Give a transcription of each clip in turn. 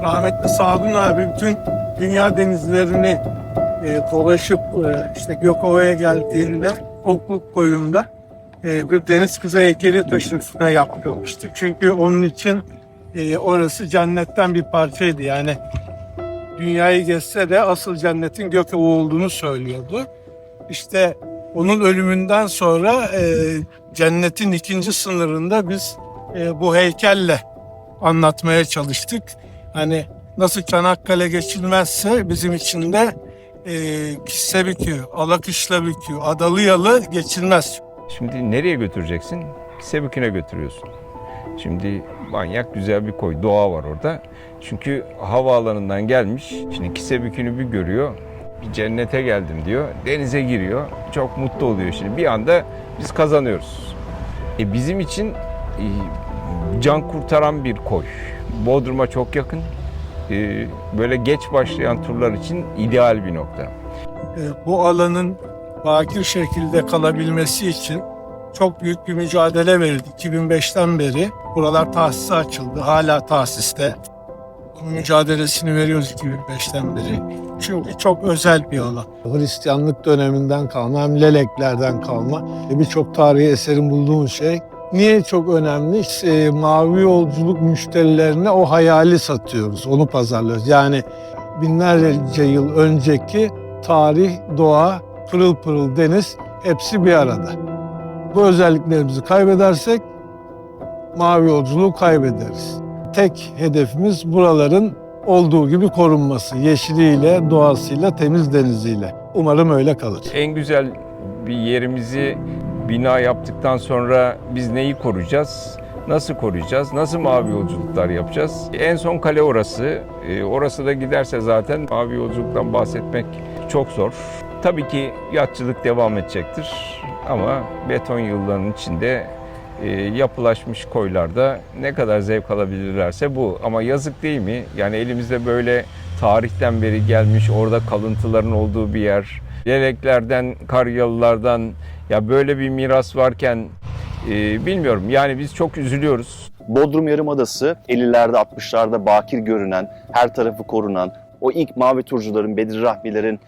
Rahmetli Sadun abi bütün dünya denizlerini dolaşıp işte Gökova'ya geldiğinde Okluk koyunda bir deniz kızı heykeli taşın üstüne yaptırmıştı. Çünkü onun için orası cennetten bir parçaydı. Yani dünyayı gezse de asıl cennetin Gökova olduğunu söylüyordu. İşte onun ölümünden sonra cennetin ikinci sınırında biz bu heykelle anlatmaya çalıştık. Hani nasıl Çanakkale geçilmezse bizim için de Kissebükü, Alakışlabükü, Adalıyalı geçilmez. Şimdi nereye götüreceksin? Kissebükü'ne götürüyorsun. Şimdi manyak güzel bir koy, doğa var orada. Çünkü havaalanından gelmiş, şimdi Kissebükü'nü bir görüyor, bir cennete geldim diyor, denize giriyor, çok mutlu oluyor şimdi. Bir anda biz kazanıyoruz. Bizim için can kurtaran bir koy. Bodrum'a çok yakın, böyle geç başlayan turlar için ideal bir nokta. Bu alanın bakir şekilde kalabilmesi için çok büyük bir mücadele verildi. 2005'ten beri buralar tahsise açıldı. Hala tahsiste. Bu mücadelesini veriyoruz 2005'ten beri. Çünkü çok özel bir alan. Hristiyanlık döneminden kalma, hem leleklerden kalma birçok tarihi eserin bulduğumuz şey. Niye çok önemli? Mavi yolculuk müşterilerine o hayali satıyoruz, onu pazarlıyoruz. Yani binlerce yıl önceki tarih, doğa, pırıl pırıl deniz hepsi bir arada. Bu özelliklerimizi kaybedersek mavi yolculuğu kaybederiz. Tek hedefimiz buraların olduğu gibi korunması. Yeşiliyle, doğasıyla, temiz deniziyle. Umarım öyle kalır. En güzel bir yerimizi bina yaptıktan sonra biz neyi koruyacağız? Nasıl koruyacağız? Nasıl mavi yolculuklar yapacağız? En son kale orası. Orası da giderse zaten mavi yolculuktan bahsetmek çok zor. Tabii ki yatçılık devam edecektir. Ama beton yıllarının içinde yapılaşmış koylarda ne kadar zevk alabilirlerse bu. Ama yazık değil mi? Yani elimizde böyle tarihten beri gelmiş, orada kalıntıların olduğu bir yer. Leleklerden, Karyalılardan ya böyle bir miras varken bilmiyorum. Yani biz çok üzülüyoruz. Bodrum Yarımadası 50'lerde 60'larda bakir görünen, her tarafı korunan, o ilk mavi turcuların, Bedri Rahmilerin,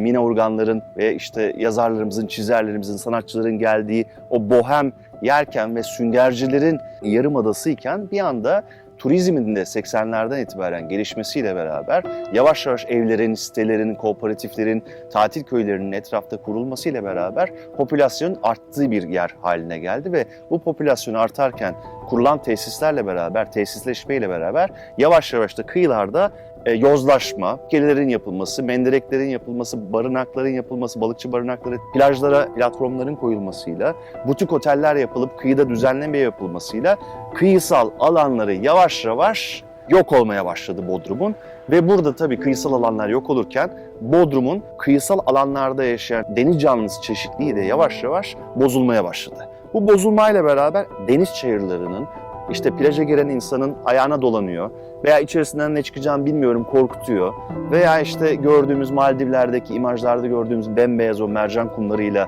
Mina Urganların ve işte yazarlarımızın, çizerlerimizin, sanatçıların geldiği o bohem yerken ve süngercilerin yarımadası iken bir anda turizmin de 80'lerden itibaren gelişmesiyle beraber yavaş yavaş evlerin, sitelerin, kooperatiflerin, tatil köylerinin etrafta kurulmasıyla beraber popülasyonun arttığı bir yer haline geldi ve bu popülasyon artarken kurulan tesislerle beraber, tesisleşmeyle beraber yavaş yavaş da kıyılarda yozlaşma, gelilerin yapılması, mendereklerin yapılması, barınakların yapılması, balıkçı barınakları, plajlara platformların koyulmasıyla, butik oteller yapılıp kıyıda düzenleme yapılmasıyla kıyısal alanları yavaş yavaş yok olmaya başladı Bodrum'un. Ve burada tabii kıyısal alanlar yok olurken Bodrum'un kıyısal alanlarda yaşayan deniz canlısı çeşitliliği de yavaş yavaş bozulmaya başladı. Bu bozulmayla beraber deniz çayırlarının, İşte plaja giren insanın ayağına dolanıyor veya içerisinden ne çıkacağını bilmiyorum korkutuyor veya işte gördüğümüz Maldivler'deki imajlarda gördüğümüz bembeyaz o mercan kumlarıyla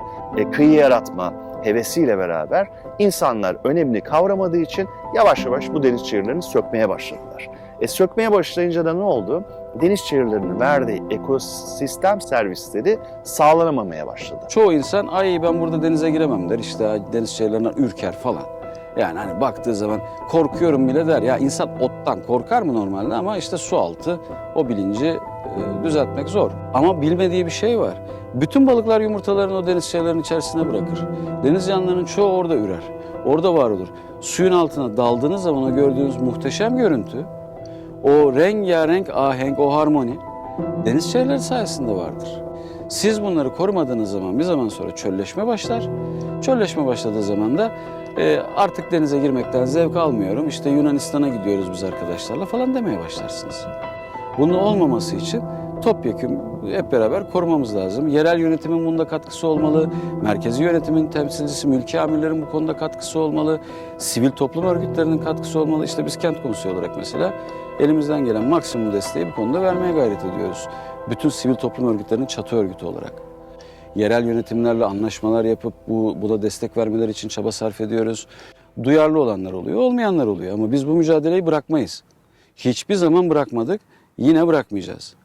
kıyı yaratma hevesiyle beraber insanlar önemini kavramadığı için yavaş yavaş bu deniz çayırlarını sökmeye başladılar. Sökmeye başlayınca da ne oldu? Deniz çayırlarının verdiği ekosistem servisleri sağlanamamaya başladı. Çoğu insan ay ben burada denize giremem der, işte deniz çayırlarından ürker falan. Yani hani baktığı zaman korkuyorum bile der. Ya insan ottan korkar mı normalde, ama işte su altı o bilinci düzeltmek zor. Ama bilmediği bir şey var. Bütün balıklar yumurtalarını o deniz çayırlarının içerisine bırakır. Deniz canlılarının çoğu orada ürer. Orada var olur. Suyun altına daldığınız zaman o gördüğünüz muhteşem görüntü, o rengarenk ahenk, o harmoni deniz çayırları sayesinde vardır. Siz bunları korumadığınız zaman bir zaman sonra çölleşme başlar. Çölleşme başladığı zaman da artık denize girmekten zevk almıyorum, İşte Yunanistan'a gidiyoruz biz arkadaşlarla falan demeye başlarsınız. Bunun olmaması için topyekun hep beraber korumamız lazım. Yerel yönetimin bunda katkısı olmalı. Merkezi yönetimin temsilcisi, mülki amirlerin bu konuda katkısı olmalı. Sivil toplum örgütlerinin katkısı olmalı. İşte biz kent konseyi olarak mesela elimizden gelen maksimum desteği bu konuda vermeye gayret ediyoruz. Bütün sivil toplum örgütlerinin çatı örgütü olarak. Yerel yönetimlerle anlaşmalar yapıp buna destek vermeleri için çaba sarf ediyoruz. Duyarlı olanlar oluyor, olmayanlar oluyor ama biz bu mücadeleyi bırakmayız. Hiçbir zaman bırakmadık, yine bırakmayacağız.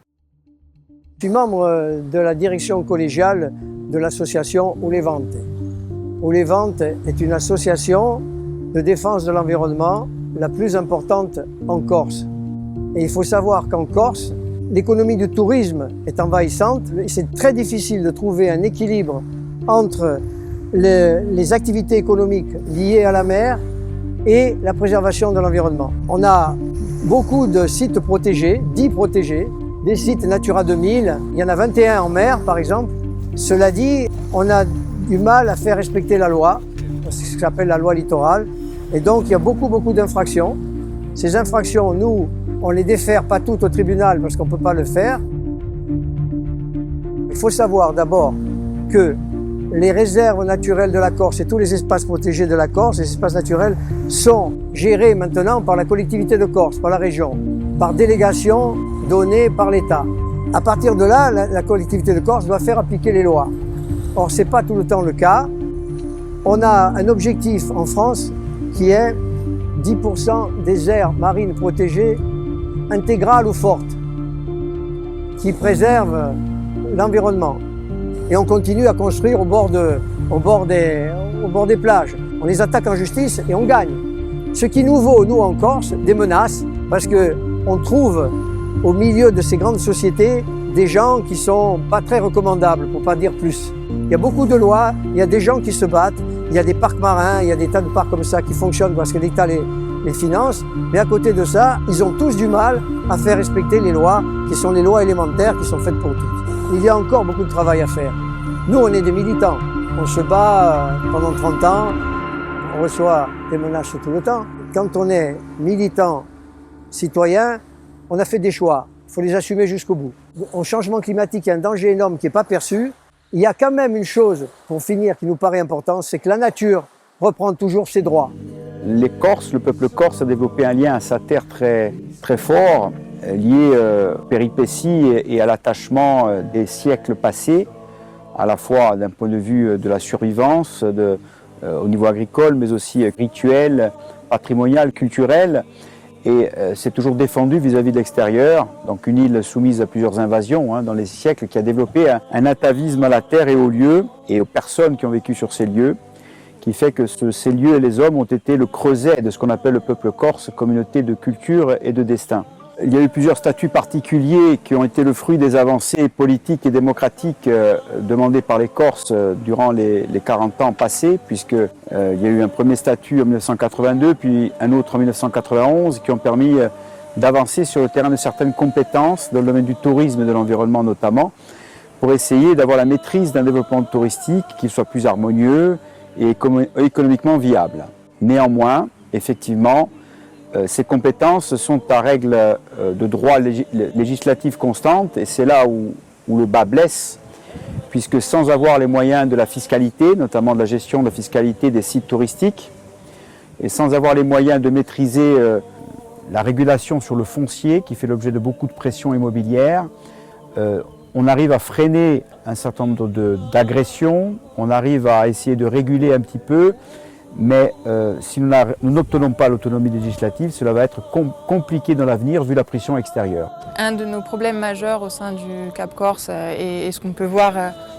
Je suis membre de la direction collégiale de l'association Oulevante. Oulevante est une association de défense de l'environnement la plus importante en Corse. Et il faut savoir qu'en Corse, l'économie du tourisme est envahissante. C'est très difficile de trouver un équilibre entre les activités économiques liées à la mer et la préservation de l'environnement. On a beaucoup de sites protégés, 10 protégés, des sites Natura 2000. Il y en a 21 en mer, par exemple. Cela dit, on a du mal à faire respecter la loi, c'est ce qu'on appelle la loi littorale. Et donc, il y a beaucoup d'infractions. Ces infractions, nous, on les défère pas toutes au tribunal parce qu'on ne peut pas le faire. Il faut savoir d'abord que les réserves naturelles de la Corse et tous les espaces protégés de la Corse, les espaces naturels, sont gérés maintenant par la collectivité de Corse, par la région, par délégation donnée par l'État. À partir de là, la collectivité de Corse doit faire appliquer les lois. Or, ce n'est pas tout le temps le cas. On a un objectif en France qui est 10% des aires marines protégées intégrales ou fortes, qui préservent l'environnement. Et on continue à construire au bord des plages. On les attaque en justice et on gagne. Ce qui nous vaut, nous en Corse, des menaces, parce qu'on trouve au milieu de ces grandes sociétés des gens qui sont pas très recommandables, pour pas dire plus. Il y a beaucoup de lois, il y a des gens qui se battent, il y a des parcs marins, il y a des tas de parcs comme ça qui fonctionnent parce que l'État les finance, mais à côté de ça, ils ont tous du mal à faire respecter les lois qui sont les lois élémentaires qui sont faites pour tous. Il y a encore beaucoup de travail à faire. Nous, on est des militants. On se bat pendant 30 ans, on reçoit des menaces tout le temps. Quand on est militant, citoyen, on a fait des choix. Il faut les assumer jusqu'au bout. Au changement climatique, il y a un danger énorme qui n'est pas perçu. Il y a quand même une chose, pour finir, qui nous paraît importante, c'est que la nature reprend toujours ses droits. Les Corses, le peuple corse a développé un lien à sa terre très fort, lié aux péripéties et à l'attachement des siècles passés, à la fois d'un point de vue de la survivance, au niveau agricole, mais aussi rituel, patrimonial, culturel. Et c'est toujours défendu vis-à-vis de l'extérieur, donc une île soumise à plusieurs invasions dans les siècles, qui a développé un atavisme à la terre et aux lieux, et aux personnes qui ont vécu sur ces lieux, qui fait que ces lieux et les hommes ont été le creuset de ce qu'on appelle le peuple corse, communauté de culture et de destin. Il y a eu plusieurs statuts particuliers qui ont été le fruit des avancées politiques et démocratiques demandées par les Corses durant les 40 ans passés, puisqu'il y a eu un premier statut en 1982, puis un autre en 1991, qui ont permis d'avancer sur le terrain de certaines compétences, dans le domaine du tourisme et de l'environnement notamment, pour essayer d'avoir la maîtrise d'un développement touristique qui soit plus harmonieux et économiquement viable. Néanmoins, effectivement, ces compétences sont à règle de droit législatif constante, et c'est là où le bas blesse, puisque sans avoir les moyens de la fiscalité, notamment de la gestion de la fiscalité des sites touristiques, et sans avoir les moyens de maîtriser la régulation sur le foncier, qui fait l'objet de beaucoup de pressions immobilières, on arrive à freiner un certain nombre d'agressions, on arrive à essayer de réguler un petit peu, mais si nous n'obtenons pas l'autonomie législative, cela va être compliqué dans l'avenir vu la pression extérieure. Un de nos problèmes majeurs au sein du Cap Corse et ce qu'on peut voir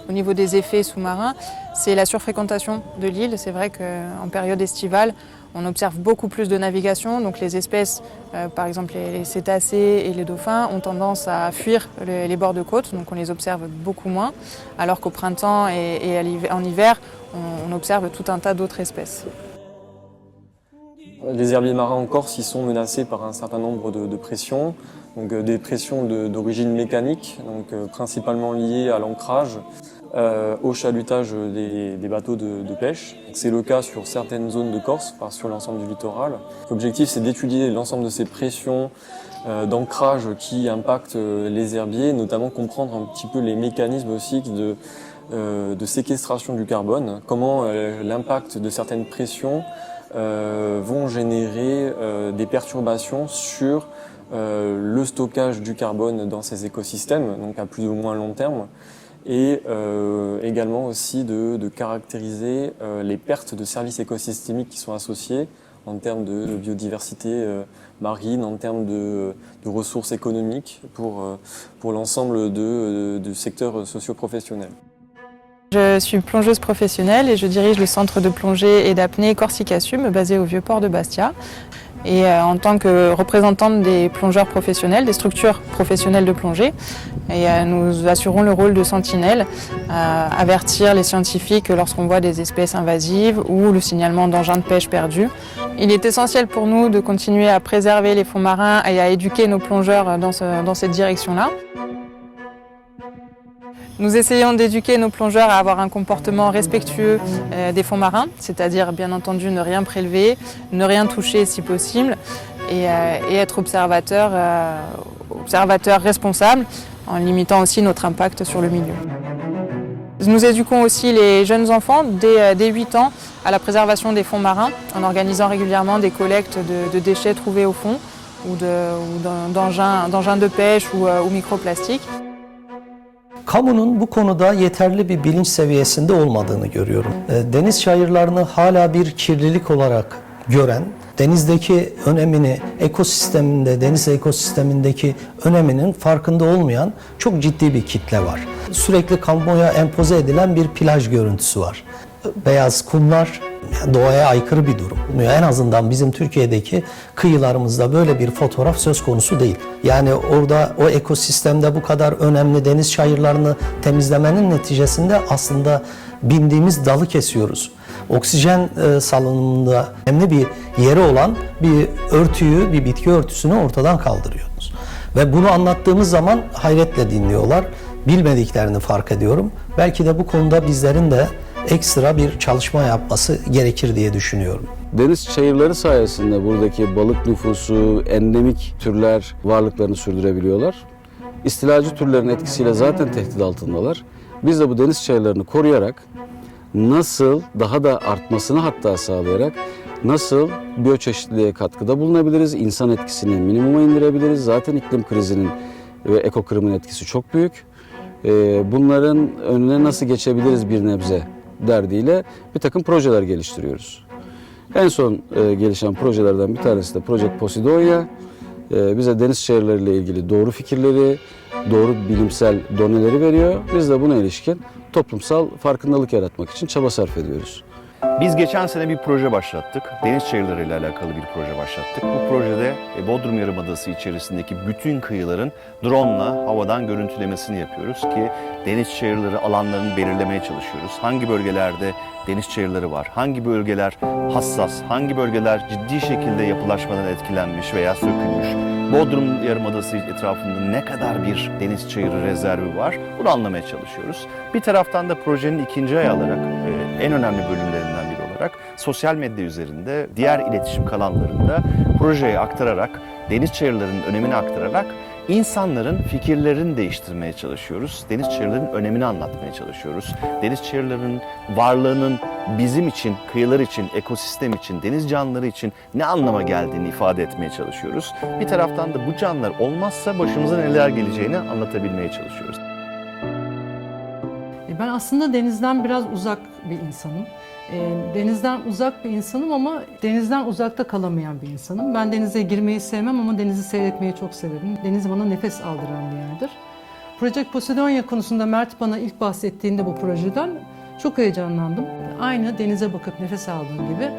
au niveau des effets sous-marins, c'est la surfréquentation de l'île. C'est vrai qu'en période estivale, on observe beaucoup plus de navigation, donc les espèces, par exemple les cétacés et les dauphins, ont tendance à fuir les bords de côte, donc on les observe beaucoup moins, alors qu'au printemps et en hiver, on observe tout un tas d'autres espèces. Les herbiers marins en Corse, ils sont menacés par un certain nombre de pressions, donc des pressions d'origine mécanique, donc principalement liées à l'ancrage, au chalutage des bateaux de pêche. C'est le cas sur certaines zones de Corse, pas sur l'ensemble du littoral. L'objectif, c'est d'étudier l'ensemble de ces pressions d'ancrage qui impactent les herbiers, notamment comprendre un petit peu les mécanismes aussi de séquestration du carbone, comment l'impact de certaines pressions vont générer des perturbations sur le stockage du carbone dans ces écosystèmes, donc à plus ou moins long terme, et également aussi de caractériser les pertes de services écosystémiques qui sont associées en termes de biodiversité marine, en termes de ressources économiques pour l'ensemble du secteur socio-professionnel. Je suis plongeuse professionnelle et je dirige le centre de plongée et d'apnée Corsica Sum basé au Vieux-Port de Bastia. Et en tant que représentante des plongeurs professionnels, des structures professionnelles de plongée, nous assurons le rôle de sentinelle, avertir les scientifiques lorsqu'on voit des espèces invasives ou le signalement d'engins de pêche perdus. Il est essentiel pour nous de continuer à préserver les fonds marins et à éduquer nos plongeurs dans cette direction-là. Nous essayons d'éduquer nos plongeurs à avoir un comportement respectueux des fonds marins, c'est-à-dire bien entendu ne rien prélever, ne rien toucher si possible et être observateur responsable en limitant aussi notre impact sur le milieu. Nous éduquons aussi les jeunes enfants dès 8 ans à la préservation des fonds marins en organisant régulièrement des collectes de déchets trouvés au fond ou d'engins de pêche ou microplastiques. Kamunun bu konuda yeterli bir bilinç seviyesinde olmadığını görüyorum. Deniz çayırlarını hala bir kirlilik olarak gören, denizdeki önemini, deniz ekosistemindeki öneminin farkında olmayan çok ciddi bir kitle var. Sürekli kamuoya empoze edilen bir plaj görüntüsü var. Beyaz kumlar doğaya aykırı bir durum. En azından bizim Türkiye'deki kıyılarımızda böyle bir fotoğraf söz konusu değil. Yani orada o ekosistemde bu kadar önemli deniz çayırlarını temizlemenin neticesinde aslında bindiğimiz dalı kesiyoruz. Oksijen salınımında önemli bir yeri olan bir bitki örtüsünü ortadan kaldırıyoruz. Ve bunu anlattığımız zaman hayretle dinliyorlar. Bilmediklerini fark ediyorum. Belki de bu konuda bizlerin de ekstra bir çalışma yapması gerekir diye düşünüyorum. Deniz çayırları sayesinde buradaki balık nüfusu, endemik türler varlıklarını sürdürebiliyorlar. İstilacı türlerin etkisiyle zaten tehdit altındalar. Biz de bu deniz çayırlarını koruyarak nasıl daha da artmasını hatta sağlayarak nasıl biyoçeşitliliğe katkıda bulunabiliriz, insan etkisini minimuma indirebiliriz. Zaten iklim krizinin ve ekokırımın etkisi çok büyük. Bunların önüne nasıl geçebiliriz bir nebze derdiyle bir takım projeler geliştiriyoruz. En son gelişen projelerden bir tanesi de Project Posidonia. Bize deniz çayırlarıyla ilgili doğru fikirleri, doğru bilimsel doneleri veriyor. Biz de buna ilişkin toplumsal farkındalık yaratmak için çaba sarf ediyoruz. Biz geçen sene bir proje başlattık. Deniz çayırları ile alakalı bir proje başlattık. Bu projede Bodrum Yarımadası içerisindeki bütün kıyıların drone'la havadan görüntülemesini yapıyoruz ki deniz çayırları alanlarını belirlemeye çalışıyoruz. Hangi bölgelerde deniz çayırları var, hangi bölgeler hassas, hangi bölgeler ciddi şekilde yapılaşmadan etkilenmiş veya sökülmüş, Bodrum Yarımadası etrafında ne kadar bir deniz çayırı rezervi var bunu anlamaya çalışıyoruz. Bir taraftan da projenin ikinci ayağı olarak en önemli bölümlerinden biri olarak sosyal medya üzerinde diğer iletişim kanallarında projeye aktararak, deniz çayırlarının önemini aktararak insanların fikirlerini değiştirmeye çalışıyoruz. Deniz çayırlarının önemini anlatmaya çalışıyoruz. Deniz çayırlarının varlığının bizim için, kıyılar için, ekosistem için, deniz canlıları için ne anlama geldiğini ifade etmeye çalışıyoruz. Bir taraftan da bu canlılar olmazsa başımıza neler geleceğini anlatabilmeye çalışıyoruz. Ben aslında denizden biraz uzak bir insanım. Denizden uzak bir insanım ama denizden uzakta kalamayan bir insanım. Ben denize girmeyi sevmem ama denizi seyretmeyi çok severim. Deniz bana nefes aldıran bir yerdir. Project Posidonia konusunda Mert bana ilk bahsettiğinde bu projeden çok heyecanlandım. Aynı denize bakıp nefes aldığım gibi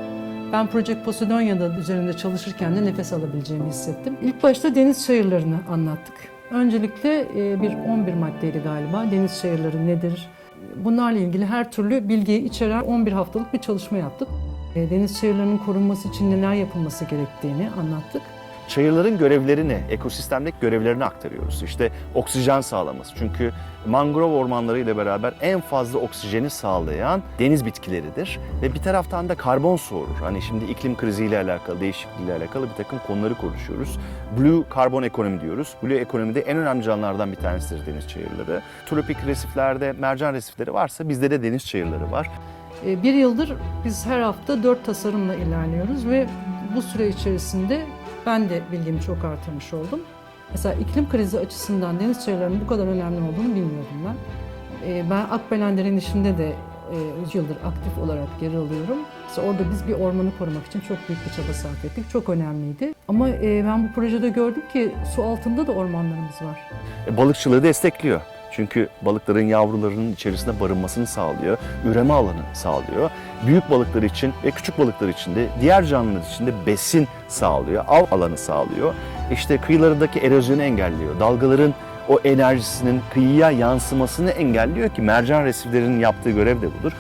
ben Project Posidonia'da üzerinde çalışırken de nefes alabileceğimi hissettim. İlk başta deniz çayırlarını anlattık. Öncelikle bir 11 maddeydi galiba. Deniz çayırları nedir? Bunlarla ilgili her türlü bilgiyi içeren 11 haftalık bir çalışma yaptık. Deniz çayırlarının korunması için neler yapılması gerektiğini anlattık. Çayırların görevlerini, ekosistemdeki görevlerini aktarıyoruz. İşte oksijen sağlaması. Çünkü mangrove ormanları ile beraber en fazla oksijeni sağlayan deniz bitkileridir. Ve bir taraftan da karbon soğurur. Hani şimdi iklim kriziyle alakalı, değişikliğiyle alakalı bir takım konuları konuşuyoruz. Blue karbon ekonomi diyoruz. Blue ekonomide en önemli canlılardan bir tanesidir deniz çayırları. Tropik resiflerde mercan resifleri varsa bizde de deniz çayırları var. Bir yıldır biz her hafta 4 tasarımla ilerliyoruz ve bu süre içerisinde ben de bilgimi çok artırmış oldum. Mesela iklim krizi açısından deniz çayırlarının bu kadar önemli olduğunu bilmiyordum ben. Ben Akbelender'in işinde de 3 yıldır aktif olarak yer alıyorum. Mesela orada biz bir ormanı korumak için çok büyük bir çaba sarf ettik. Çok önemliydi. Ama ben bu projede gördüm ki su altında da ormanlarımız var. Balıkçılığı destekliyor. Çünkü balıkların yavrularının içerisinde barınmasını sağlıyor, üreme alanı sağlıyor. Büyük balıklar için ve küçük balıklar için de, diğer canlılar için de besin sağlıyor, av alanı sağlıyor. İşte kıyılarındaki erozyonu engelliyor, dalgaların o enerjisinin kıyıya yansımasını engelliyor ki mercan resiflerinin yaptığı görev de budur.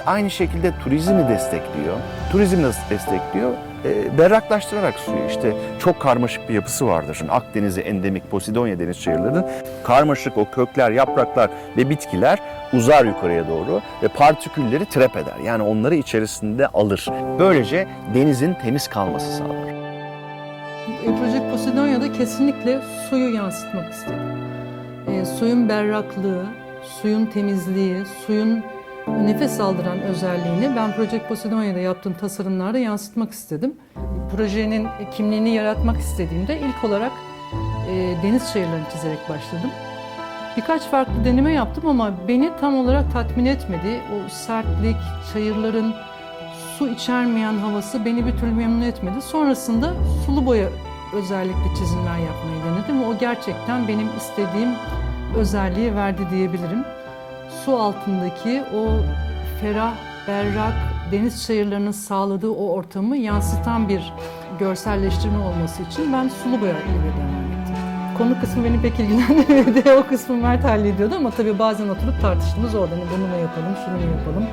Aynı şekilde turizmi destekliyor. Turizmi nasıl destekliyor? Berraklaştırarak suyu. İşte çok karmaşık bir yapısı vardır. Şimdi Akdeniz'e endemik Posidonya deniz çayırlarının karmaşık o kökler, yapraklar ve bitkiler uzar yukarıya doğru ve partikülleri trap eder. Yani onları içerisinde alır. Böylece denizin temiz kalması sağlar. Project Posidonia'da kesinlikle suyu yansıtmak istedim. Suyun berraklığı, suyun temizliği, suyun nefes aldıran özelliğini ben Project Posidonia'da yaptığım tasarımlarda yansıtmak istedim. Projenin kimliğini yaratmak istediğimde ilk olarak deniz çayırlarını çizerek başladım. Birkaç farklı deneme yaptım ama beni tam olarak tatmin etmedi. O sertlik, çayırların su içermeyen havası beni bir türlü memnun etmedi. Sonrasında sulu boya özellikle çizimler yapmayı denedim. O gerçekten benim istediğim özelliği verdi diyebilirim. Su altındaki o ferah, berrak deniz çayırlarının sağladığı o ortamı yansıtan bir görselleştirme olması için ben sulu boya ile devam ettim. Konu kısmı beni pek ilgilendirmedi. O kısmı Mert hallediyordu ama tabii bazen oturup tartıştığımız orada. Hani bunu mu yapalım, şunu mu yapalım.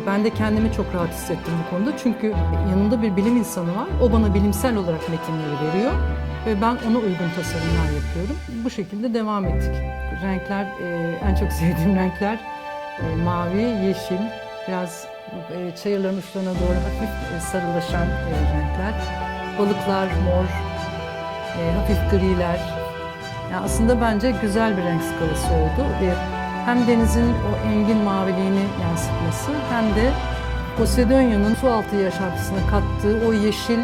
Ben de kendimi çok rahat hissettim bu konuda. Çünkü yanımda bir bilim insanı var. O bana bilimsel olarak metinleri veriyor. Ve ben ona uygun tasarımlar yapıyorum. Bu şekilde devam ettik. Renkler, en çok sevdiğim renkler mavi, yeşil, biraz çayırların uçlarına doğru hafif sarılaşan renkler. Balıklar mor, hafif griler. Yani aslında bence güzel bir renk skalası oldu. Hem denizin o engin maviliğini yansıtması hem de Posidonia'nın su altı yaşantısına kattığı o yeşil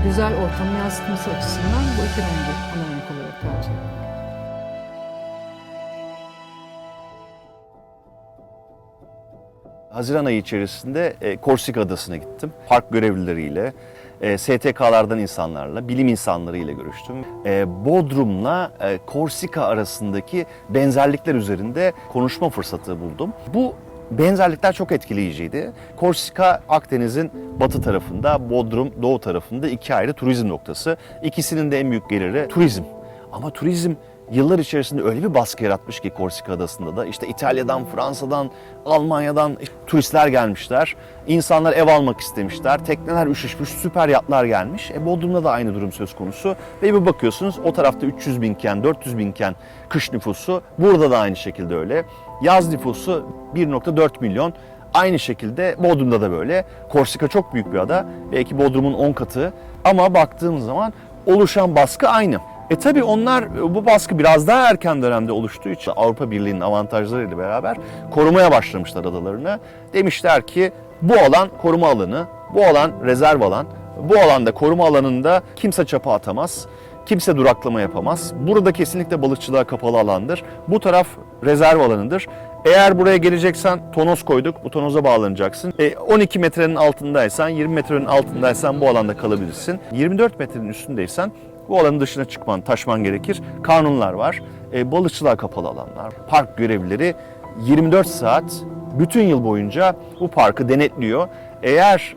güzel ortamı yansıtması açısından bu iki rengi ana renk olarak tercih ettim. Haziran ayı içerisinde Korsika Adası'na gittim. Park görevlileriyle, STK'lardan insanlarla, bilim insanlarıyla görüştüm. Bodrum'la Korsika arasındaki benzerlikler üzerinde konuşma fırsatı buldum. Bu benzerlikler çok etkileyiciydi. Korsika, Akdeniz'in batı tarafında, Bodrum doğu tarafında iki ayrı turizm noktası. İkisinin de en büyük geliri turizm. Ama turizm yıllar içerisinde öyle bir baskı yaratmış ki Korsika Adası'nda da işte İtalya'dan, Fransa'dan, Almanya'dan turistler gelmişler. İnsanlar ev almak istemişler. Tekneler üşüşmüş, süper yatlar gelmiş. Bodrum'da da aynı durum söz konusu. Ve bir bakıyorsunuz o tarafta 300 binken, 400 binken kış nüfusu. Burada da aynı şekilde öyle. Yaz nüfusu 1,4 milyon. Aynı şekilde Bodrum'da da böyle. Korsika çok büyük bir ada. Belki Bodrum'un 10 katı. Ama baktığımız zaman oluşan baskı aynı. Tabii onlar, bu baskı biraz daha erken dönemde oluştuğu için Avrupa Birliği'nin avantajlarıyla beraber korumaya başlamışlar adalarını. Demişler ki bu alan koruma alanı, bu alan rezerv alan, bu alanda koruma alanında kimse çapa atamaz, kimse duraklama yapamaz. Burada kesinlikle balıkçılığa kapalı alandır. Bu taraf rezerv alanıdır. Eğer buraya geleceksen tonoz koyduk, bu tonoza bağlanacaksın. 12 metrenin altındaysan, 20 metrenin altındaysan bu alanda kalabilirsin. 24 metrenin üstündeysen bu alanın dışına çıkman, taşman gerekir. Kanunlar var. Balıkçılığa kapalı alanlar. Park görevlileri 24 saat bütün yıl boyunca bu parkı denetliyor. Eğer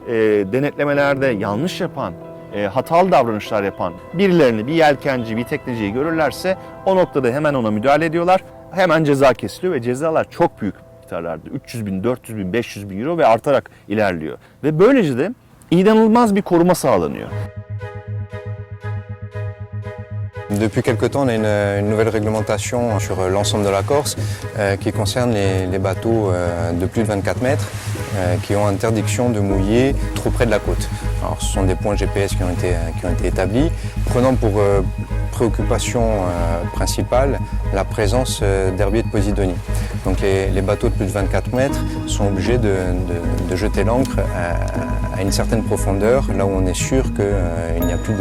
denetlemelerde yanlış yapan, hatalı davranışlar yapan birilerini, bir yelkenci, bir tekneciyi görürlerse o noktada hemen ona müdahale ediyorlar. Hemen ceza kesiliyor ve cezalar çok büyük miktarlarda. 300 bin, 400 bin, 500 bin euro ve artarak ilerliyor. Ve böylece de inanılmaz bir koruma sağlanıyor. Depuis quelque temps, on a une nouvelle réglementation sur l'ensemble de la Corse qui concerne les bateaux de plus de 24 mètres qui ont interdiction de mouiller trop près de la côte. Alors, ce sont des points GPS qui ont été établis, prenant pour préoccupation principale la présence d'herbiers de Posidonie. Donc les bateaux de plus de 24 mètres sont obligés de jeter l'ancre à une certaine profondeur, là où on est sûr qu'il n'y a plus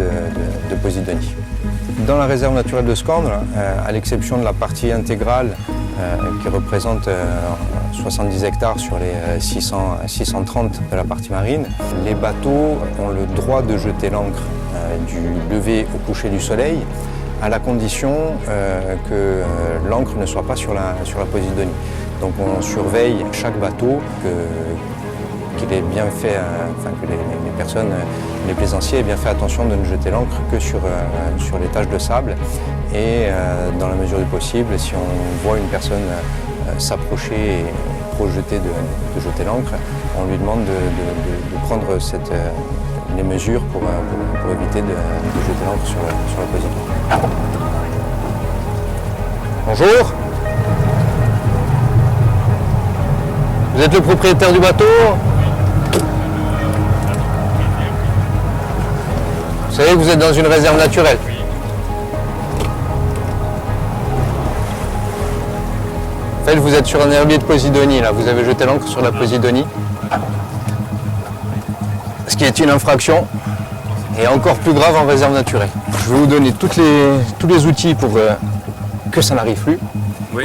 de Posidonie. Dans la réserve naturelle de Scorne, à l'exception de la partie intégrale qui représente 70 hectares sur les 630 de la partie marine. Les bateaux ont le droit de jeter l'ancre du lever au coucher du soleil, à la condition que l'ancre ne soit pas sur la Posidonie. Donc on surveille chaque bateau, qu'il ait bien fait, que les personnes, les plaisanciers aient bien fait attention de ne jeter l'ancre que sur les taches de sable. Et dans la mesure du possible, si on voit une personne s'approcher et projeter de jeter l'ancre, on lui demande de prendre les mesures pour éviter de jeter l'ancre sur la Posidonie. Bonjour. Vous êtes le propriétaire du bateau? Vous savez que vous êtes dans une réserve naturelle. En fait, vous êtes sur un herbier de Posidonie, là. Vous avez jeté l'ancre sur la Posidonie. Ce qui est une infraction et encore plus grave en réserve naturelle. Je vais vous donner tous les outils pour que ça n'arrive plus. Oui.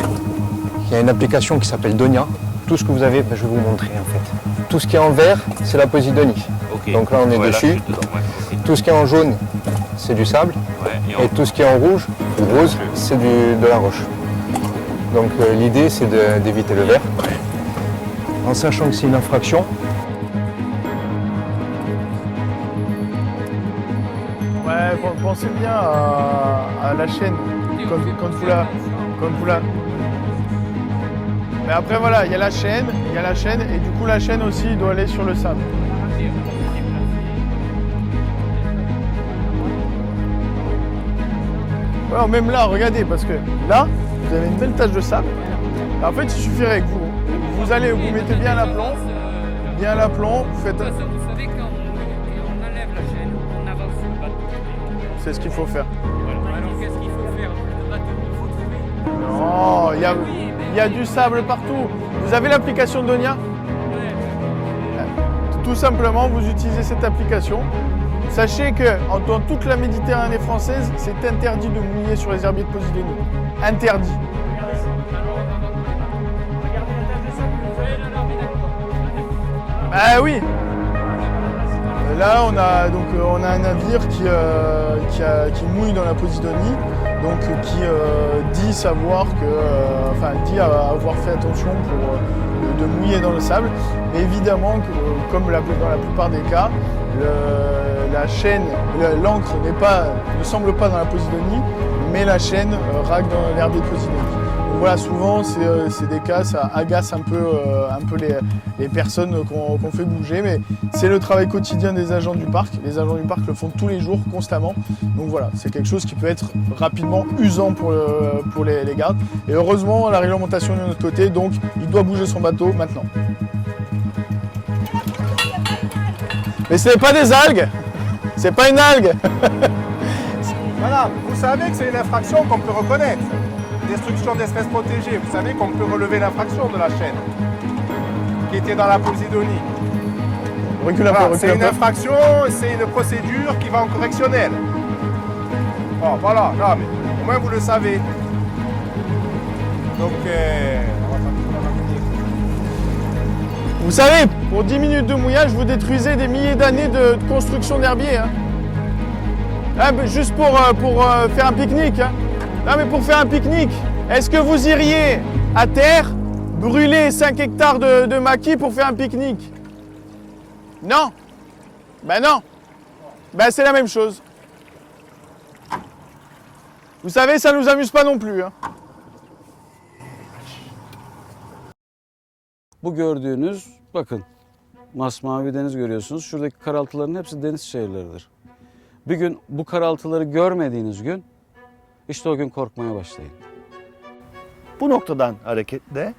Il y a une application qui s'appelle Donia. Tout ce que vous avez, je vais vous montrer en fait. Tout ce qui est en vert, c'est la Posidonie. Okay. Donc là, on est dessus. Tout ce qui est en jaune, c'est du sable. Et tout ce qui est en rouge ou rose, c'est de la roche. Donc l'idée, c'est d'éviter le vert. En sachant que c'est une infraction. Ouais, pensez bien à la chaîne, quand vous la... Mais après voilà, il y a la chaîne, et du coup la chaîne aussi doit aller sur le sable. Ouais, même là, regardez, parce que là, vous avez une belle tache de sable. En fait, il suffirait que vous mettez bien l'aplomb, vous faites... Vous savez, quand on enlève la chaîne, on avance sur le bateau. C'est ce qu'il faut faire. Alors qu'est-ce qu'il faut faire? Le bateau, il faut trouver... Non, il y a du sable partout. Vous avez l'application Donia? Tout simplement, vous utilisez cette application. Sachez que dans toute la Méditerranée française, c'est interdit de mouiller sur les herbiers de Posidonie. Interdit. Ah oui. Là, on a un navire qui mouille dans la Posidonie, donc qui dit savoir dit avoir fait attention de mouiller dans le sable. Mais évidemment, comme dans la plupart des cas, l'encre ne semble pas dans la Posidonie, mais la chaîne rague dans l'herbier de Posidonie. Donc voilà, souvent c'est des cas, ça agace un peu les personnes qu'on fait bouger, mais c'est le travail quotidien des agents du parc. Les agents du parc le font tous les jours, constamment. Donc voilà, c'est quelque chose qui peut être rapidement usant pour les gardes. Et heureusement, la réglementation est de notre côté, donc il doit bouger son bateau maintenant. Mais ce n'est pas des algues, c'est pas une algue. Voilà, vous savez que c'est une infraction qu'on peut reconnaître. Destruction d'espèces protégées, vous savez qu'on peut relever l'infraction de la chaîne qui était dans la Posidonie. Voilà, c'est une infraction, c'est une procédure qui va en correctionnel. Bon, voilà, non, mais au moins vous le savez. Donc, vous savez, pour 10 minutes de mouillage, vous détruisez des milliers d'années de construction d'herbiers. Hein. Ah, juste pour faire un pique-nique. Hein. Non mais pour faire un pique-nique, est-ce que vous iriez à terre brûler 5 hectares de maquis pour faire un pique-nique? Non. Ben non. Ben c'est la même chose. Vous savez, ça ne nous amuse pas non plus. Hein. Bu gördüğünüz, bakın, masmavi deniz görüyorsunuz. Şuradaki karaltıların hepsi deniz şehirleridir. Bir gün bu karaltıları görmediğiniz gün, işte o gün korkmaya başlayın. Bu noktadan hareketle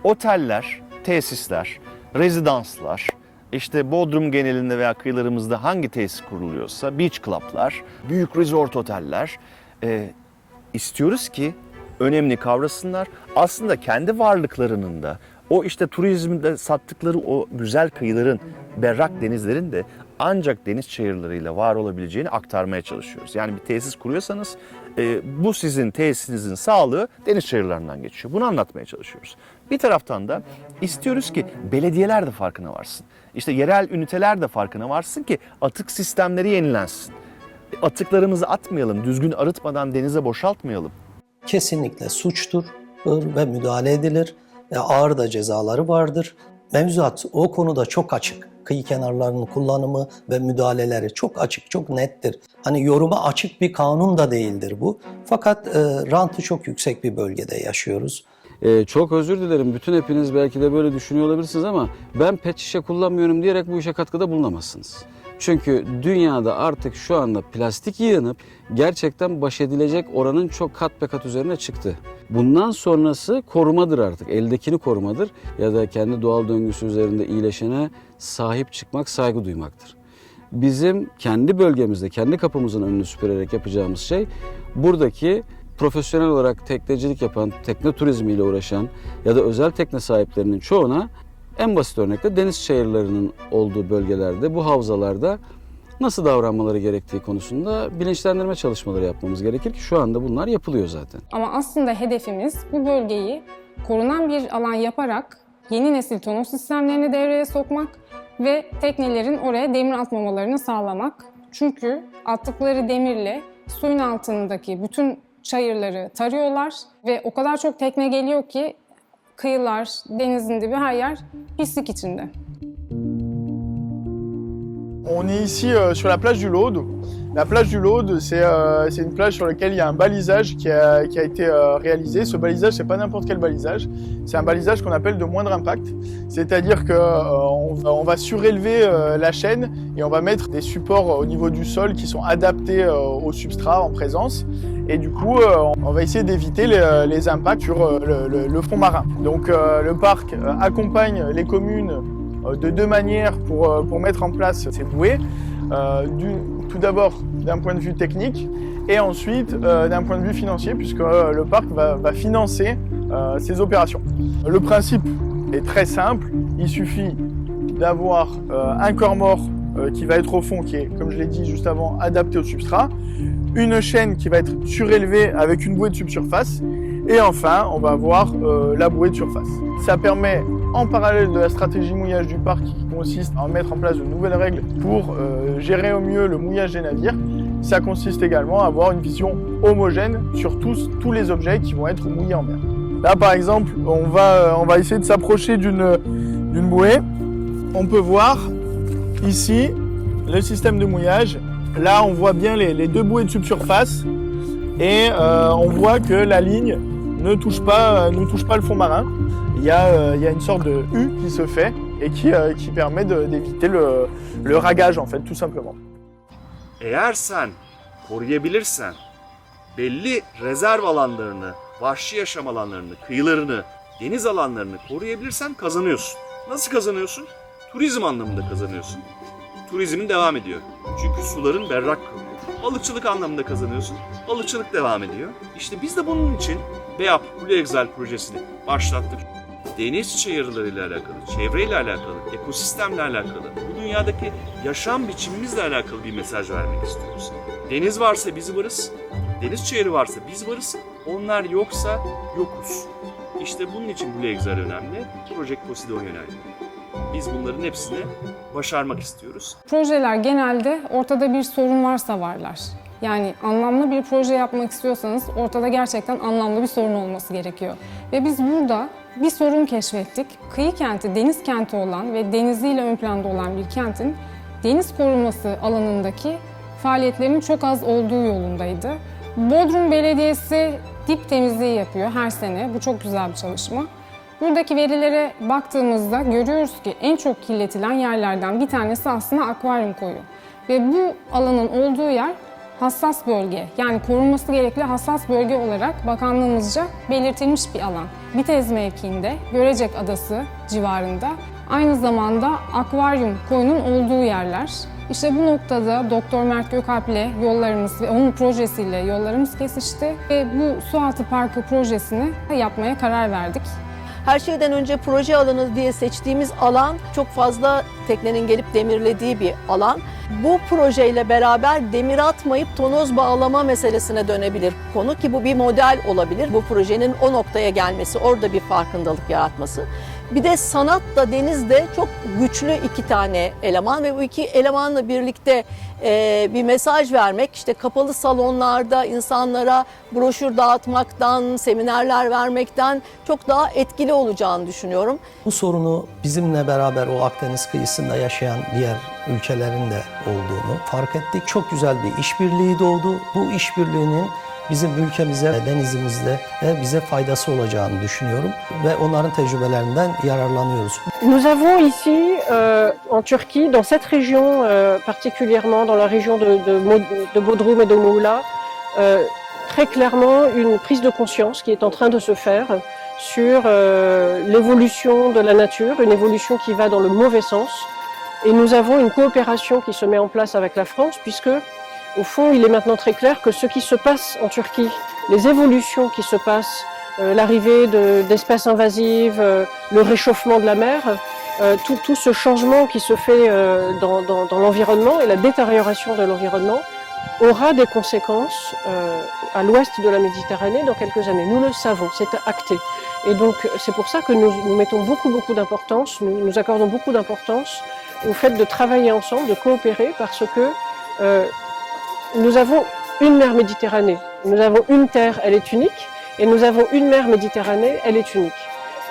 oteller, tesisler, rezidanslar, işte Bodrum genelinde veya kıyılarımızda hangi tesis kuruluyorsa, beach club'lar, büyük resort oteller istiyoruz ki önemli kavrasınlar. Aslında kendi varlıklarının da o işte turizmde sattıkları o güzel kıyıların, berrak denizlerin de ancak deniz çayırlarıyla var olabileceğini aktarmaya çalışıyoruz. Yani bir tesis kuruyorsanız bu sizin tesisinizin sağlığı deniz çayırlarından geçiyor. Bunu anlatmaya çalışıyoruz. Bir taraftan da istiyoruz ki belediyeler de farkına varsın. İşte yerel üniteler de farkına varsın ki atık sistemleri yenilensin. Atıklarımızı atmayalım, düzgün arıtmadan denize boşaltmayalım. Kesinlikle suçtur ve müdahale edilir. Ağır da cezaları vardır. Mevzuat o konuda çok açık. Kıyı kenarlarının kullanımı ve müdahaleleri çok açık, çok nettir. Hani yoruma açık bir kanun da değildir bu. Fakat rantı çok yüksek bir bölgede yaşıyoruz. Çok özür dilerim. Bütün hepiniz belki de böyle düşünüyor olabilirsiniz ama ben pet şişe kullanmıyorum diyerek bu işe katkıda bulunamazsınız. Çünkü dünyada artık şu anda plastik yığınıp gerçekten baş edilecek oranın çok kat be kat üzerine çıktı. Bundan sonrası korumadır artık. Eldekini korumadır ya da kendi doğal döngüsü üzerinde iyileşene sahip çıkmak, saygı duymaktır. Bizim kendi bölgemizde, kendi kapımızın önünü süpürerek yapacağımız şey buradaki profesyonel olarak teknecilik yapan, tekne turizmiyle uğraşan ya da özel tekne sahiplerinin çoğuna en basit örnekte deniz çayırlarının olduğu bölgelerde, bu havzalarda nasıl davranmaları gerektiği konusunda bilinçlendirme çalışmaları yapmamız gerekir ki şu anda bunlar yapılıyor zaten. Ama aslında hedefimiz bu bölgeyi korunan bir alan yaparak yeni nesil tonus sistemlerini devreye sokmak ve teknelerin oraya demir atmamalarını sağlamak. Çünkü attıkları demirle suyun altındaki bütün çayırları tarıyorlar ve o kadar çok tekne geliyor ki kıyılar, denizin dibi her yer pislik içinde. On est ici sur la plage du Laude. La plage du Laude, c'est une plage sur laquelle il y a un balisage qui a été réalisé. Ce balisage, c'est pas n'importe quel balisage. C'est un balisage qu'on appelle de moindre impact. C'est-à-dire qu'on va surélever la chaîne et on va mettre des supports au niveau du sol qui sont adaptés au substrat en présence. Et du coup, on va essayer d'éviter les impacts sur le fond marin. Donc le parc accompagne les communes de deux manières pour mettre en place ces bouées. Tout d'abord d'un point de vue technique et ensuite d'un point de vue financier puisque le parc va financer ces opérations. Le principe est très simple, il suffit d'avoir un corps mort qui va être au fond, qui est, comme je l'ai dit juste avant, adapté au substrat, une chaîne qui va être surélevée avec une bouée de subsurface et enfin on va avoir la bouée de surface. Ça permet en parallèle de la stratégie mouillage du parc qui consiste à mettre en place de nouvelles règles pour gérer au mieux le mouillage des navires, ça consiste également à avoir une vision homogène sur tous les objets qui vont être mouillés en mer. Là par exemple, on va essayer de s'approcher d'une bouée. On peut voir ici le système de mouillage. Là on voit bien les deux bouées de subsurface et on voit que la ligne ne touche pas le fond marin. Il y a une sorte de U qui se fait et qui permet d'éviter le ragage en fait, tout simplement. Eğer sen koruyabilirsen belli rezerv alanlarını, vahşi yaşam alanlarını, kıyılarını, deniz alanlarını koruyabilirsen kazanıyorsun. Nasıl kazanıyorsun? Turizm anlamında kazanıyorsun. Turizmin devam ediyor. Çünkü suların berrak kalıyor. Balıkçılık anlamında kazanıyorsun. Balıkçılık devam ediyor. İşte biz de bunun için BEAP Blue Excel projesini başlattık. Deniz çayırlarıyla alakalı, çevreyle alakalı, ekosistemle alakalı, bu dünyadaki yaşam biçimimizle alakalı bir mesaj vermek istiyoruz. Deniz varsa biz varız, deniz çayırı varsa biz varız, onlar yoksa yokuz. İşte bunun için Blue Excel önemli, Project Poseidon önemli. Biz bunların hepsini başarmak istiyoruz. Projeler genelde ortada bir sorun varsa varlar. Yani anlamlı bir proje yapmak istiyorsanız ortada gerçekten anlamlı bir sorun olması gerekiyor. Ve biz burada bir sorun keşfettik. Kıyı kenti, deniz kenti olan ve deniziyle ön planda olan bir kentin deniz koruması alanındaki faaliyetlerinin çok az olduğu yolundaydı. Bodrum Belediyesi dip temizliği yapıyor her sene. Bu çok güzel bir çalışma. Buradaki verilere baktığımızda görüyoruz ki en çok kirletilen yerlerden bir tanesi aslında akvaryum koyu. Ve bu alanın olduğu yer hassas bölge, yani korunması gerekli hassas bölge olarak bakanlığımızca belirtilmiş bir alan. Bitez mevkiinde, Görecek Adası civarında, aynı zamanda akvaryum koyunun olduğu yerler. İşte bu noktada Doktor Mert Gökalp'le yollarımız ve onun projesiyle yollarımız kesişti ve bu Sualtı Parkı projesini yapmaya karar verdik. Her şeyden önce proje alanı diye seçtiğimiz alan çok fazla teknenin gelip demirlediği bir alan. Bu projeyle beraber demir atmayıp tonoz bağlama meselesine dönebilir konu ki bu bir model olabilir. Bu projenin o noktaya gelmesi, orada bir farkındalık yaratması. Bir de sanatla denizde çok güçlü iki tane eleman ve bu iki elemanla birlikte bir mesaj vermek, işte kapalı salonlarda insanlara broşür dağıtmaktan, seminerler vermekten çok daha etkili olacağını düşünüyorum. Bu sorunu bizimle beraber o Akdeniz kıyısında yaşayan diğer ülkelerin de olduğunu fark ettik. Çok güzel bir işbirliği doğdu. Bu işbirliğinin bizim ülkemize, denizimizde bize faydası olacağını düşünüyorum ve onların tecrübelerinden yararlanıyoruz. Nous avons ici en Turquie, dans cette région particulièrement, dans la région de Bodrum et de Muğla, très clairement une prise de conscience qui est en train de se faire sur l'évolution de la nature, une évolution qui va dans le mauvais sens. Et nous avons une coopération qui se met en place avec la France puisque au fond, il est maintenant très clair que ce qui se passe en Turquie, les évolutions qui se passent, l'arrivée d'espèces invasives, le réchauffement de la mer, tout ce changement qui se fait dans l'environnement et la détérioration de l'environnement aura des conséquences à l'ouest de la Méditerranée dans quelques années. Nous le savons, c'est acté. Et donc c'est pour ça que nous mettons beaucoup d'importance, nous accordons beaucoup d'importance au fait de travailler ensemble, de coopérer parce que nous avons une mer Méditerranée, nous avons une terre, elle est unique, et nous avons une mer Méditerranée, elle est unique.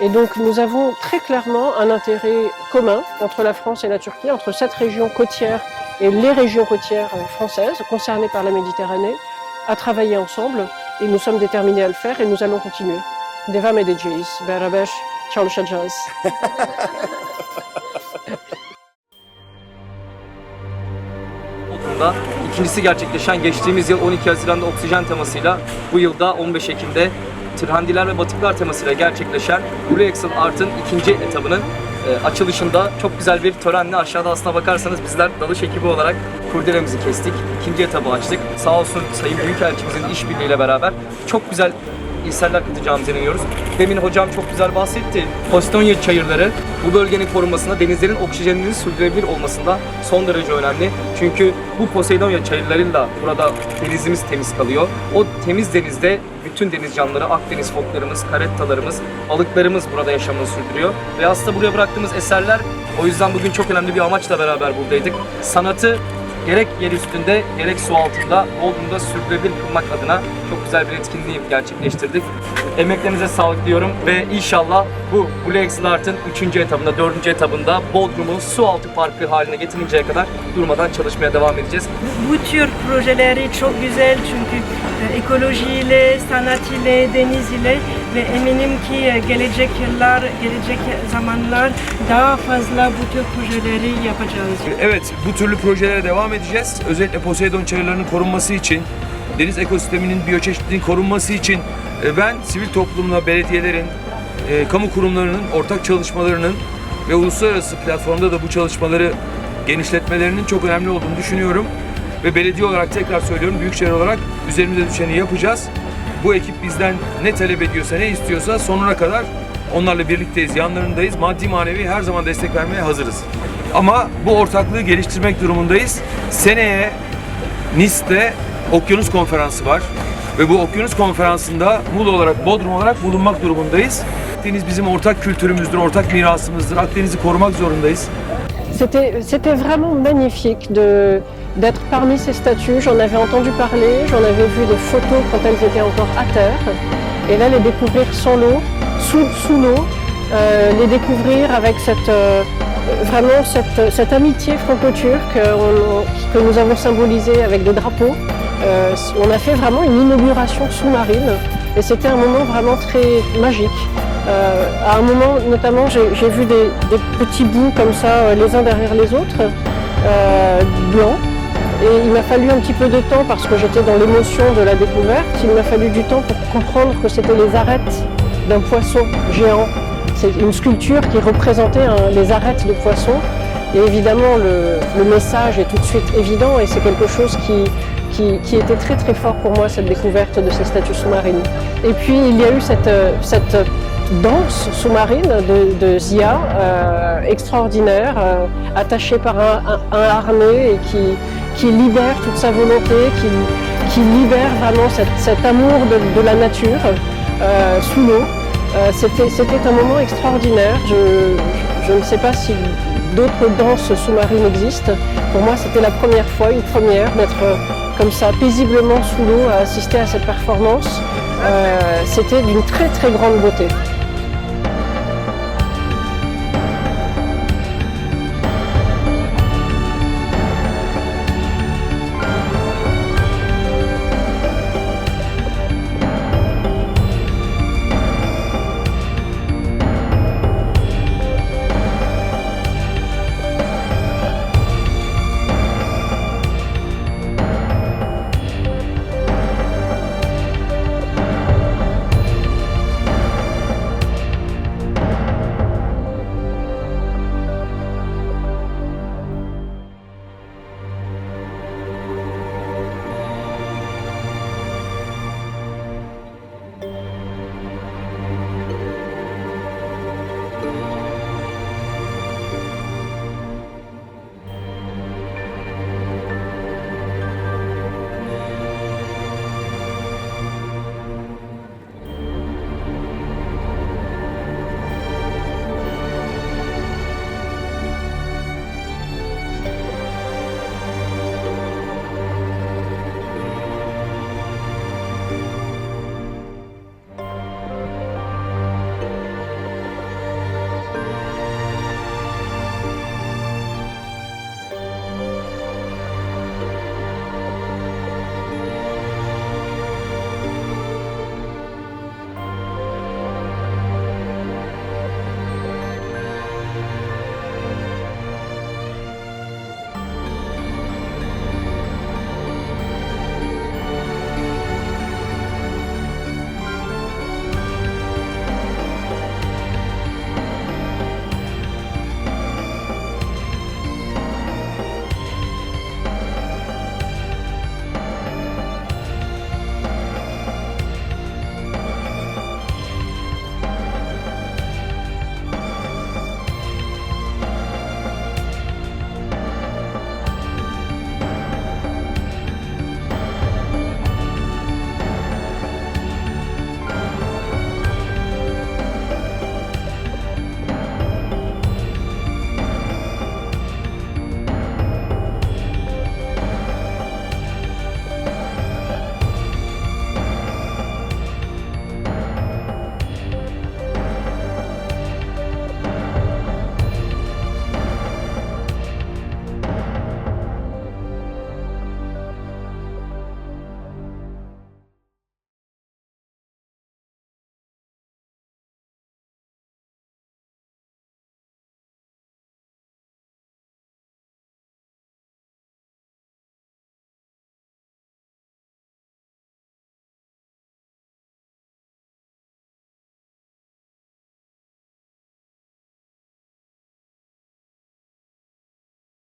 Et donc nous avons très clairement un intérêt commun entre la France et la Turquie, entre cette région côtière et les régions côtières françaises concernées par la Méditerranée, à travailler ensemble, et nous sommes déterminés à le faire, et nous allons continuer. Devam edeceğiz, beraber çalışacağız. İkincisi gerçekleşen geçtiğimiz yıl 12 Haziran'da oksijen temasıyla, bu yılda 15 Ekim'de Tırhandiler ve Batıklar temasıyla gerçekleşen Blue Excel Art'ın ikinci etabının açılışında çok güzel bir törenle, aşağıda aslına bakarsanız bizler dalış ekibi olarak kurdelemizi kestik. İkinci etabı açtık. Sağ olsun Sayın Büyükelçimizin işbirliğiyle beraber çok güzel eserler katacağımıza inanıyoruz. Demin hocam çok güzel bahsetti. Posidonia çayırları bu bölgenin korunmasında, denizlerin oksijeninin sürdürülebilir olmasında son derece önemli. Çünkü bu Posidonia çayırlarıyla burada denizimiz temiz kalıyor. O temiz denizde bütün deniz canlıları, Akdeniz foklarımız, karettalarımız, balıklarımız burada yaşamını sürdürüyor. Ve aslında buraya bıraktığımız eserler, o yüzden bugün çok önemli bir amaçla beraber buradaydık. Sanatı gerek yer üstünde gerek su altında Bodrum'da sürdürülebilir kılmak adına çok güzel bir etkinliği gerçekleştirdik. Emeklerinize sağlık diyorum ve inşallah bu Blue Excel Art'ın 3. etabında, 4. etabında Bodrum'u su altı parkı haline getirinceye kadar durmadan çalışmaya devam edeceğiz. Bu tür projeleri çok güzel çünkü ekolojiyle, sanat ile, deniz ile ve eminim ki gelecek yıllar, gelecek zamanlar daha fazla bu tür projeleri yapacağız. Evet, bu türlü projelere devam edeceğiz. Özellikle Poseidon çayırlarının korunması için, deniz ekosisteminin biyoçeşitliliğinin korunması için ben sivil toplumla belediyelerin, kamu kurumlarının ortak çalışmalarının ve uluslararası platformda da bu çalışmaları genişletmelerinin çok önemli olduğunu düşünüyorum. Ve belediye olarak tekrar söylüyorum, büyükşehir olarak üzerimize düşeni yapacağız. Bu ekip bizden ne talep ediyorsa, ne istiyorsa sonuna kadar onlarla birlikteyiz, yanlarındayız. Maddi manevi her zaman destek vermeye hazırız. Ama bu ortaklığı geliştirmek durumundayız. Seneye Nice'de Okyanus Konferansı var. Ve bu Okyanus Konferansı'nda Muğla olarak, Bodrum olarak bulunmak durumundayız. Akdeniz bizim ortak kültürümüzdür, ortak mirasımızdır. Akdeniz'i korumak zorundayız. C'était vraiment magnifique d'être parmi ces statues. J'en avais entendu parler, j'en avais vu des photos quand elles étaient encore à terre. Et là, les découvrir sans l'eau, sous l'eau, les découvrir avec vraiment cette amitié franco-turque que nous avons symbolisée avec des drapeaux. On a fait vraiment une inauguration sous-marine et c'était un moment vraiment très magique. À un moment, notamment, j'ai vu des petits bouts comme ça, les uns derrière les autres, blancs. Et il m'a fallu un petit peu de temps parce que j'étais dans l'émotion de la découverte. Il m'a fallu du temps pour comprendre que c'était les arêtes d'un poisson géant. C'est une sculpture qui représentait les arêtes de poisson. Et évidemment, le message est tout de suite évident et c'est quelque chose qui était très très fort pour moi, cette découverte de ces statues sous-marines. Et puis il y a eu danse sous-marine de Zia, extraordinaire, attachée par un harnais et qui libère toute sa volonté, qui libère vraiment cet amour de la nature sous l'eau. C'était un moment extraordinaire. Je ne sais pas si d'autres danses sous-marines existent. Pour moi, c'était la première fois, une première, d'être comme ça, paisiblement sous l'eau, à assister à cette performance. C'était d'une très très grande beauté.